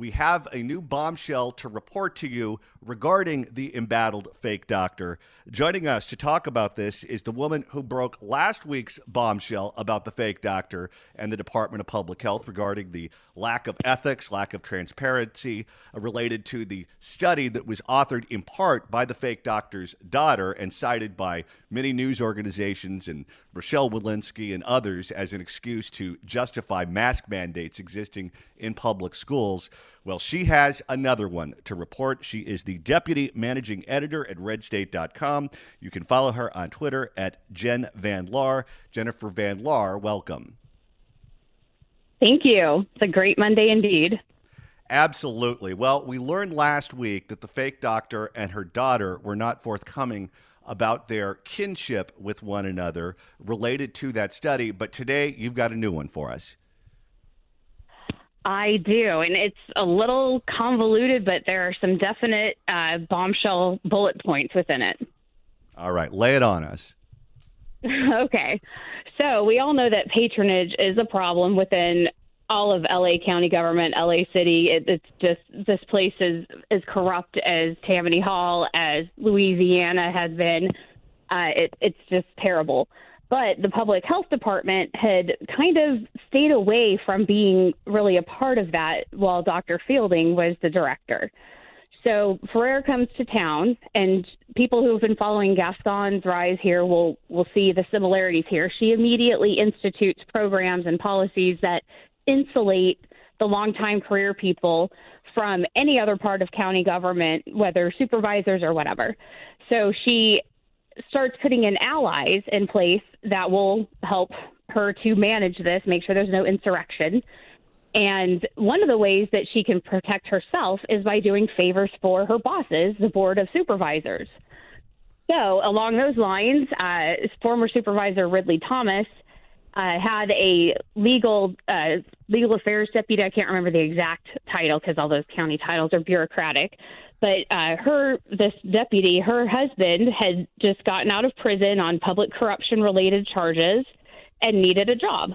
we have a new bombshell to report to you regarding the embattled fake doctor. Joining us to talk about this is the woman who broke last week's bombshell about the fake doctor and the Department of Public Health regarding the lack of ethics, lack of transparency related to the study that was authored in part by the fake doctor's daughter and cited by many news organizations and Rochelle Walensky and others as an excuse to justify mask mandates existing in public schools. Well, she has another one to report. She is the deputy managing editor at RedState.com. You can follow her on Twitter at Jen Van Laar. Jennifer Van Laar, welcome. Thank you. It's a great Monday indeed. Absolutely. Well, we learned last week that the fake doctor and her daughter were not forthcoming about their kinship with one another related to that study. But today, you've got a new one for us. I do, and it's a little convoluted, but there are some definite bombshell bullet points within it. All right, lay it on us. Okay, so we all know that patronage is a problem within all of LA County government, LA City. It's just, this place is as corrupt as Tammany Hall, as Louisiana has been. It's just terrible. But the public health department had kind of stayed away from being really a part of that while Dr. Fielding was the director. So Ferrer comes to town, and people who have been following Gascon's rise here will see the similarities here. She immediately institutes programs and policies that insulate the longtime career people from any other part of county government, whether supervisors or whatever. So she starts putting in allies in place that will help her to manage this, make sure there's no insurrection. And one of the ways that she can protect herself is by doing favors for her bosses, the Board of Supervisors. So along those lines, former Supervisor Ridley Thomas had a legal affairs deputy. I can't remember the exact title because all those county titles are bureaucratic. But this deputy, her husband, had just gotten out of prison on public corruption-related charges and needed a job.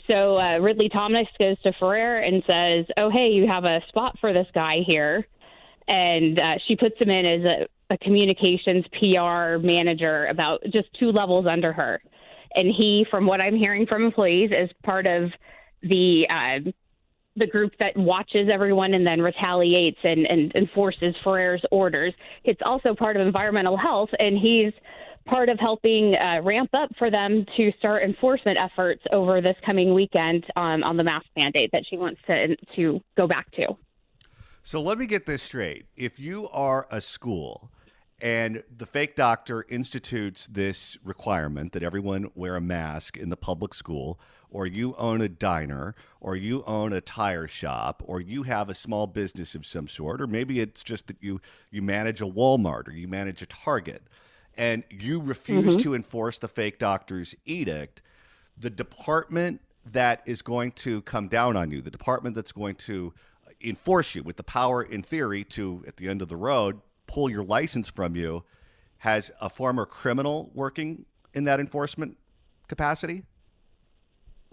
So Ridley Thomas goes to Ferrer and says, oh, hey, you have a spot for this guy here. And she puts him in as a communications PR manager, about just 2 levels under her. And he, from what I'm hearing from employees, is part of the group that watches everyone and then retaliates and enforces Ferrer's orders. It's also part of environmental health, and he's part of helping ramp up for them to start enforcement efforts over this coming weekend on the mask mandate that she wants to go back to. So let me get this straight. If you are a school and the fake doctor institutes this requirement that everyone wear a mask in the public school, or you own a diner, or you own a tire shop, or you have a small business of some sort, or maybe it's just that you manage a Walmart or you manage a Target, and you refuse to enforce the fake doctor's edict, the department that is going to come down on you, the department that's going to enforce you with the power in theory to, at the end of the road, pull your license from you, has a former criminal working in that enforcement capacity?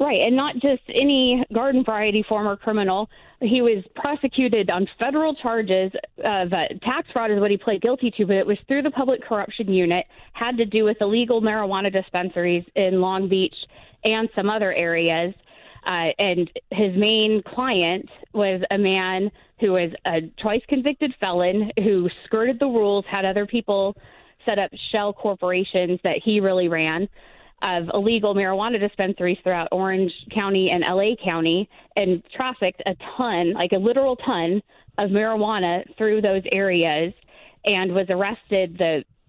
Right, and not just any garden variety former criminal. He was prosecuted on federal charges of tax fraud is what he pled guilty to, but it was through the Public Corruption Unit, had to do with illegal marijuana dispensaries in Long Beach and some other areas. And his main client was a man who was a twice convicted felon who skirted the rules, had other people set up shell corporations that he really ran of illegal marijuana dispensaries throughout Orange County and LA County, and trafficked a ton, like a literal ton of marijuana through those areas, and was arrested.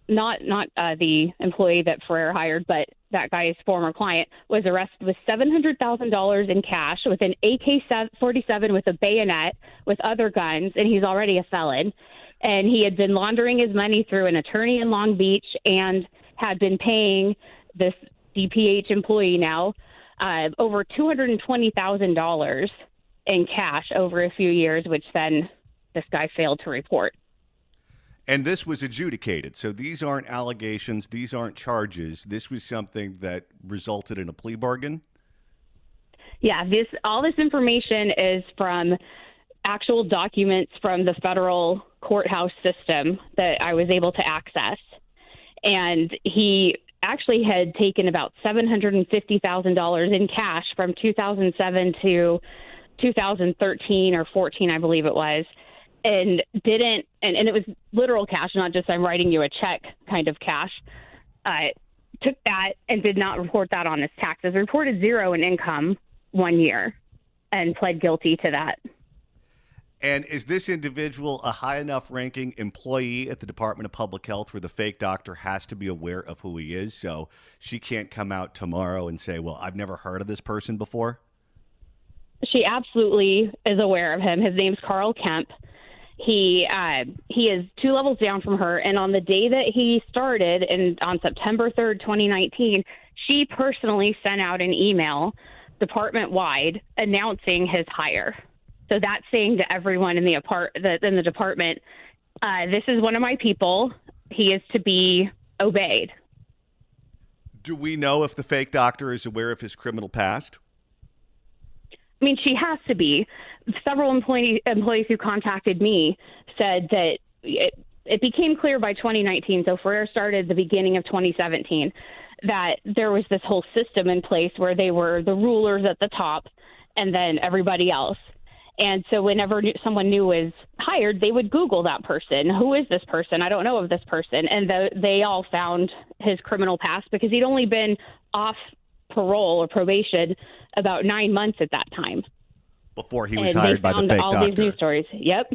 Not the employee that Ferrer hired, but that guy's former client was arrested with $700,000 in cash, with an AK-47 with a bayonet, with other guns, and he's already a felon. And he had been laundering his money through an attorney in Long Beach and had been paying this DPH employee now over $220,000 in cash over a few years, which then this guy failed to report. And this was adjudicated. So these aren't allegations. These aren't charges. This was something that resulted in a plea bargain? Yeah, all this information is from actual documents from the federal courthouse system that I was able to access. And he actually had taken about $750,000 in cash from 2007 to 2013 or 14, I believe it was, and didn't, and it was literal cash, not just I'm writing you a check kind of cash, took that and did not report that on his taxes, reported zero in income 1 year, and pled guilty to that. And is this individual a high enough ranking employee at the Department of Public Health where the fake doctor has to be aware of who he is, so she can't come out tomorrow and say, well, I've never heard of this person before? She absolutely is aware of him. His name's Carl Kemp. He is 2 levels down from her, and on the day that he started, and on September 3rd, 2019, she personally sent out an email department-wide announcing his hire. So that's saying to everyone in the department, this is one of my people. He is to be obeyed. Do we know if the fake doctor is aware of his criminal past? I mean, she has to be. Several employees who contacted me said that it became clear by 2019, so Ferrer started the beginning of 2017, that there was this whole system in place where they were the rulers at the top and then everybody else. And so whenever someone new was hired, they would Google that person. Who is this person? I don't know of this person. And they all found his criminal past because he'd only been off parole or probation about 9 months at that time. Before he was hired by the fake all doctor. These news stories. Yep.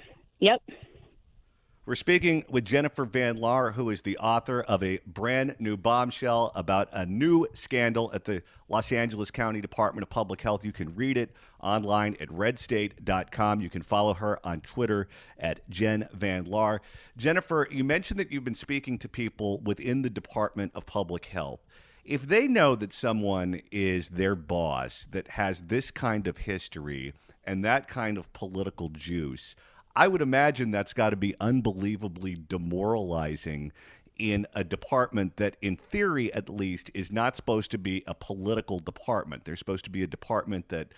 We're speaking with Jennifer Van Laar, who is the author of a brand new bombshell about a new scandal at the Los Angeles County Department of Public Health. You can read it online at RedState.com. You can follow her on Twitter at Jen Van Laar. Jennifer, you mentioned that you've been speaking to people within the Department of Public Health. If they know that someone is their boss that has this kind of history and that kind of political juice, I would imagine that's got to be unbelievably demoralizing in a department that, in theory at least, is not supposed to be a political department. They're supposed to be a department that,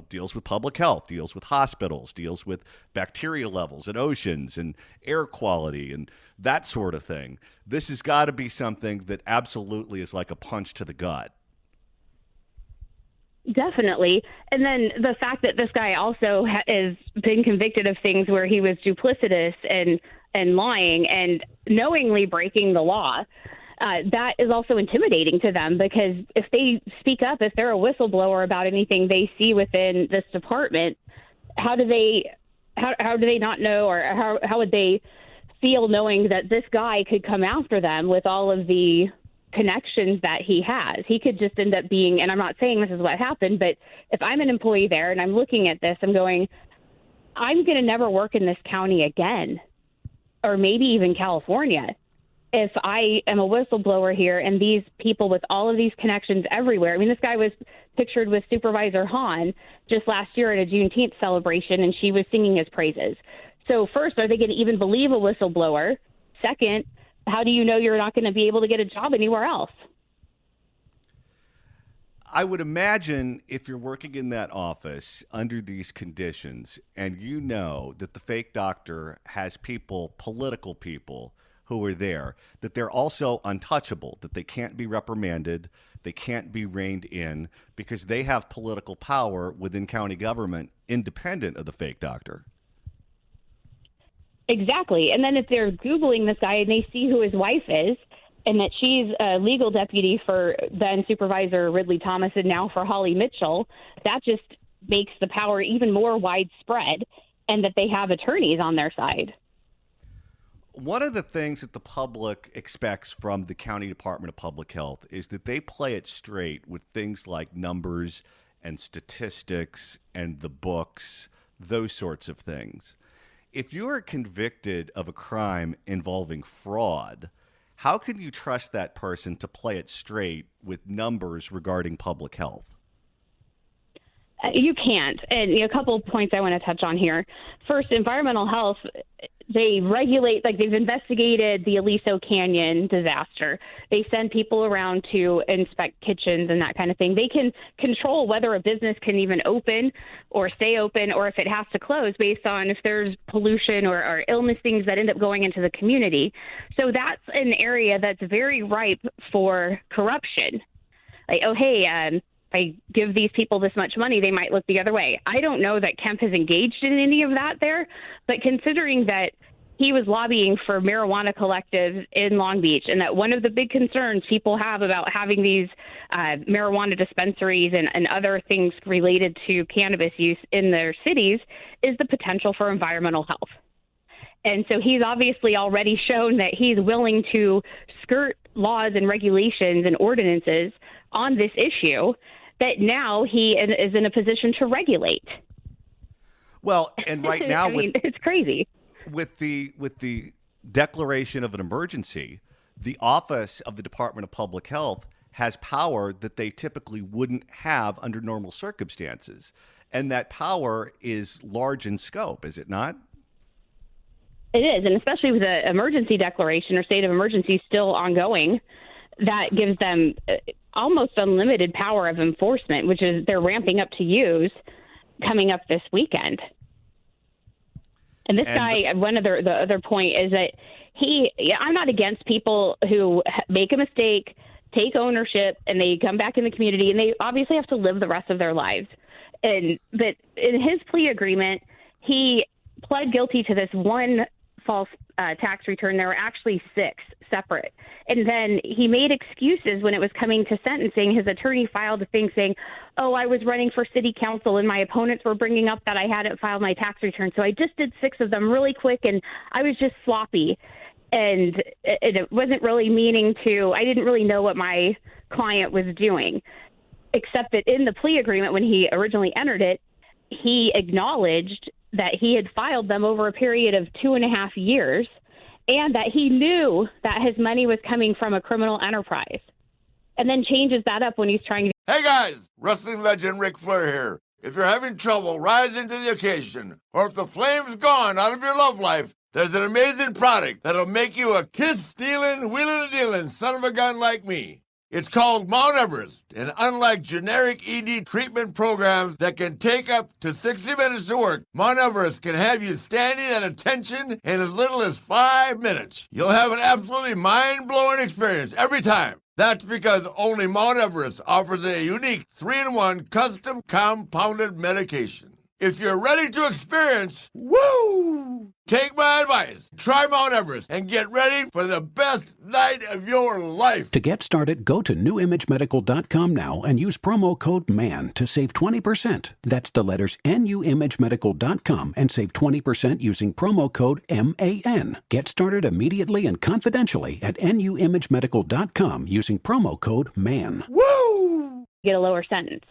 deals with public health, deals with hospitals, deals with bacteria levels and oceans and air quality and that sort of thing. This has got to be something that absolutely is like a punch to the gut. Definitely. And then the fact that this guy also has been convicted of things where he was duplicitous and lying and knowingly breaking the law, that is also intimidating to them, because if they speak up, if they're a whistleblower about anything they see within this department, how do they not know, or how would they feel knowing that this guy could come after them with all of the connections that he has? He could just end up being, and I'm not saying this is what happened, but if I'm an employee there and I'm looking at this, I'm going, I'm going to never work in this county again, or maybe even California, if I am a whistleblower here and these people with all of these connections everywhere. I mean, this guy was pictured with Supervisor Hahn just last year at a Juneteenth celebration, and she was singing his praises. So first, are they going to even believe a whistleblower? Second, how do you know you're not going to be able to get a job anywhere else? I would imagine if you're working in that office under these conditions and you know that the fake doctor has people, political people, who are there, that they're also untouchable, that they can't be reprimanded, they can't be reined in, because they have political power within county government independent of the fake doctor. Exactly. And then if they're Googling this guy and they see who his wife is, and that she's a legal deputy for then Supervisor Ridley Thomas and now for Holly Mitchell, that just makes the power even more widespread, and that they have attorneys on their side. One of the things that the public expects from the County Department of Public Health is that they play it straight with things like numbers and statistics and the books, those sorts of things. If you are convicted of a crime involving fraud, how can you trust that person to play it straight with numbers regarding public health? You can't. And a couple of points I want to touch on here. First, environmental health, they regulate, like they've investigated the Aliso Canyon disaster. They send people around to inspect kitchens and that kind of thing. They can control whether a business can even open or stay open, or if it has to close based on if there's pollution or illness, things that end up going into the community. So that's an area that's very ripe for corruption. Like, oh, hey, if I give these people this much money, they might look the other way. I don't know that Kemp has engaged in any of that there, but considering that he was lobbying for marijuana collectives in Long Beach, and that one of the big concerns people have about having these marijuana dispensaries and other things related to cannabis use in their cities is the potential for environmental health. And so he's obviously already shown that he's willing to skirt laws and regulations and ordinances on this issue that now he is in a position to regulate. Well, and right now, it's crazy. With the declaration of an emergency, the Office of the Department of Public Health has power that they typically wouldn't have under normal circumstances. And that power is large in scope, is it not? It is, and especially with the emergency declaration or state of emergency still ongoing, that gives them almost unlimited power of enforcement, which is they're ramping up to use coming up this weekend. And this guy, one of the other point is that I'm not against people who make a mistake, take ownership, and they come back in the community, and they obviously have to live the rest of their lives. But in his plea agreement, he pled guilty to this one false tax return. There were actually 6 separate. And then he made excuses when it was coming to sentencing. His attorney filed a thing saying, oh, I was running for city council and my opponents were bringing up that I hadn't filed my tax return. So I just did 6 of them really quick and I was just sloppy. And it wasn't really I didn't really know what my client was doing, except that in the plea agreement, when he originally entered it, he acknowledged that he had filed them over a period of 2.5 years and that he knew that his money was coming from a criminal enterprise, and then changes that up when he's trying to. Hey guys, wrestling legend Ric Flair here. If you're having trouble rising to the occasion, or if the flame's gone out of your love life, there's an amazing product that'll make you a kiss-stealing, wheeling-a-dealing son of a gun like me. It's called Mount Everest, and unlike generic ED treatment programs that can take up to 60 minutes to work, Mount Everest can have you standing at attention in as little as 5 minutes. You'll have an absolutely mind-blowing experience every time. That's because only Mount Everest offers a unique 3-in-1 custom compounded medication. If you're ready to experience, woo! Take my advice. Try Mount Everest and get ready for the best night of your life. To get started, go to NewImageMedical.com now and use promo code MAN to save 20%. That's the letters NUImageMedical.com and save 20% using promo code MAN. Get started immediately and confidentially at NUImageMedical.com using promo code MAN. Woo! Get a lower sentence.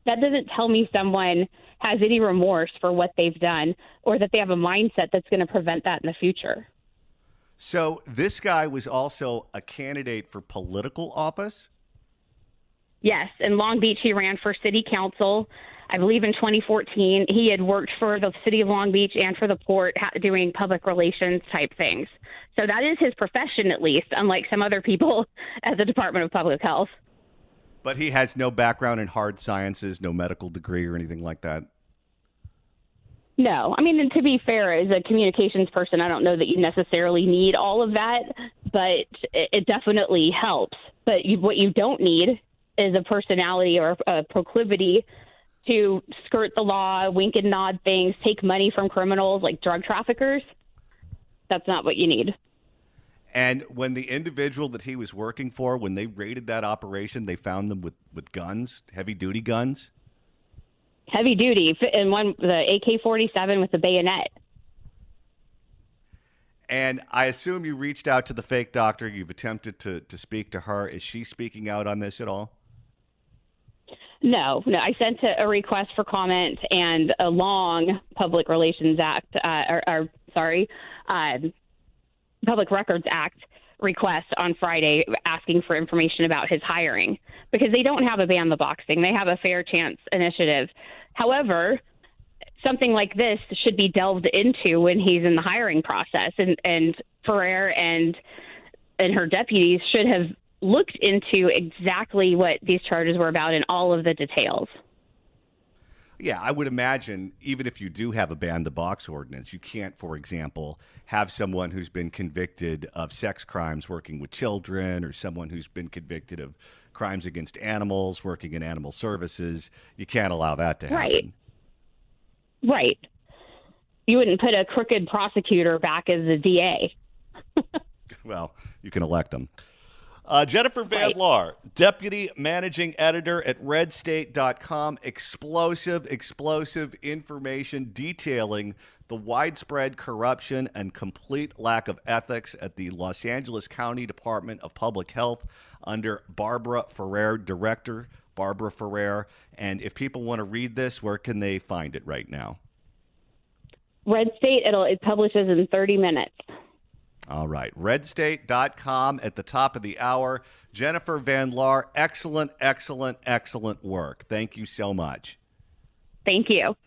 That doesn't tell me someone has any remorse for what they've done or that they have a mindset that's going to prevent that in the future. So this guy was also a candidate for political office? Yes. In Long Beach, he ran for city council, I believe in 2014. He had worked for the city of Long Beach and for the port doing public relations type things. So that is his profession, at least, unlike some other people at the Department of Public Health. But he has no background in hard sciences, no medical degree or anything like that? No. I mean, and to be fair, as a communications person, I don't know that you necessarily need all of that, but it definitely helps. But what you don't need is a personality or a proclivity to skirt the law, wink and nod things, take money from criminals like drug traffickers. That's not what you need. And when the individual that he was working for, when they raided that operation, they found them with guns, heavy-duty guns? Heavy duty, and the AK-47 with the bayonet. And I assume you reached out to the fake doctor. You've attempted to speak to her. Is she speaking out on this at all? No. I sent a request for comment and a long Public Relations Act, Public Records Act request on Friday asking for information about his hiring, because they don't have a ban the boxing. They have a fair chance initiative. However, something like this should be delved into when he's in the hiring process. And Ferrer and her deputies should have looked into exactly what these charges were about and all of the details. Yeah, I would imagine even if you do have a ban the box ordinance, you can't, for example, have someone who's been convicted of sex crimes working with children, or someone who's been convicted of crimes against animals working in animal services. You can't allow that to happen. Right. You wouldn't put a crooked prosecutor back as the DA. Well, you can elect them. Jennifer Van Laar, Deputy Managing Editor at RedState.com. Explosive information detailing the widespread corruption and complete lack of ethics at the Los Angeles County Department of Public Health under Barbara Ferrer, Director Barbara Ferrer. And if people want to read this, where can they find it right now? RedState, it publishes in 30 minutes. All right. RedState.com at the top of the hour. Jennifer Van Laar, excellent work. Thank you so much. Thank you.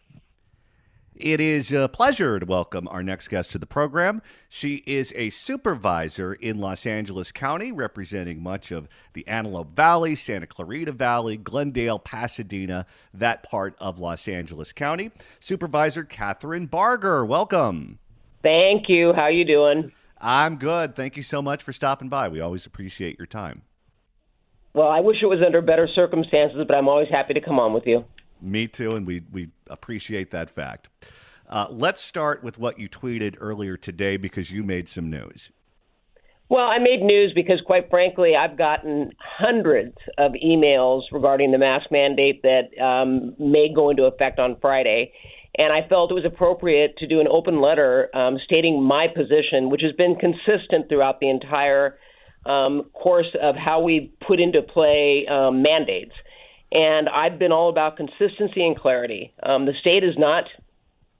It is a pleasure to welcome our next guest to the program. She is a supervisor in Los Angeles County, representing much of the Antelope Valley, Santa Clarita Valley, Glendale, Pasadena, that part of Los Angeles County. Supervisor Catherine Barger, welcome. Thank you. How you doing? I'm good. Thank you so much for stopping by. We always appreciate your time. Well, I wish it was under better circumstances, but I'm always happy to come on with you. Me too, and we appreciate that fact. Let's start with what you tweeted earlier today, because you made some news. Well, I made news because, quite frankly, I've gotten hundreds of emails regarding the mask mandate that may go into effect on Friday. And I felt it was appropriate to do an open letter stating my position, which has been consistent throughout the entire course of how we put into play mandates. And I've been all about consistency and clarity. The state is not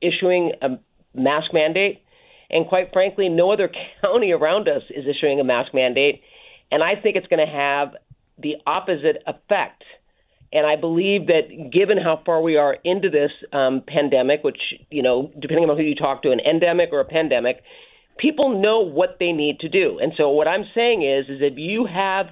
issuing a mask mandate. And quite frankly, no other county around us is issuing a mask mandate. And I think it's going to have the opposite effect. And I believe that given how far we are into this pandemic, which, depending on who you talk to, an endemic or a pandemic, people know what they need to do. And so what I'm saying is if you have,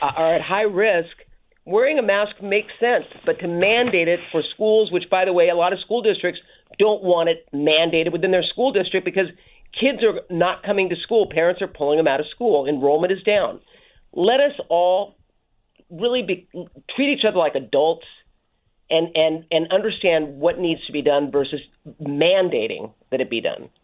are at high risk, wearing a mask makes sense. But to mandate it for schools, which, by the way, a lot of school districts don't want it mandated within their school district because kids are not coming to school. Parents are pulling them out of school. Enrollment is down. Let us all really treat each other like adults and understand what needs to be done versus mandating that it be done.